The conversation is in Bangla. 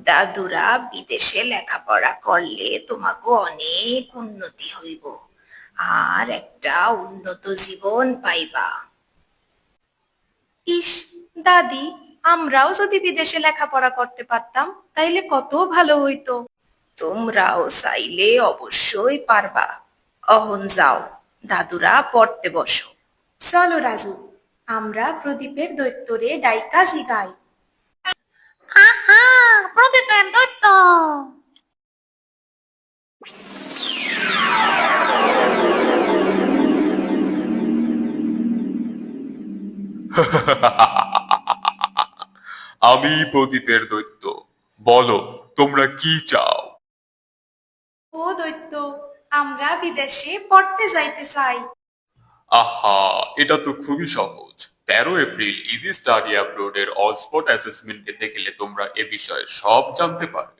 দাদুরা বিদেশে লেখাপড়া করলে তোমাকে অনেক উন্নতি হইব, আর একটা উন্নত জীবন পাইবা। ইস, দাদি, আমরাও যদি বিদেশে লেখাপড়া করতে পারতাম তাইলে কত ভালো হইতো। তোমরাও চাইলে অবশ্যই পারবা। অহন যাও, দাদুরা পড়তে বসো। চলো রাজু, আমরা প্রদীপের দৈত্যরে ডাইকা জিগাই। আহা, প্রদীপের দৈত্য। আমি প্রদীপের দৈত্য। বলো, তোমরা কি চাও? ও দৈত্য, আমরা বিদেশে পড়তে যাইতে চাই। আহা, এটা তো খুবই সহজ। 13 এপ্রিল ইজি স্টাডি অ্যাব্রোড এর অল স্পট অ্যাসেসমেন্ট পেতে গেলে তোমরা এ বিষয়ে সব জানতে পারবে।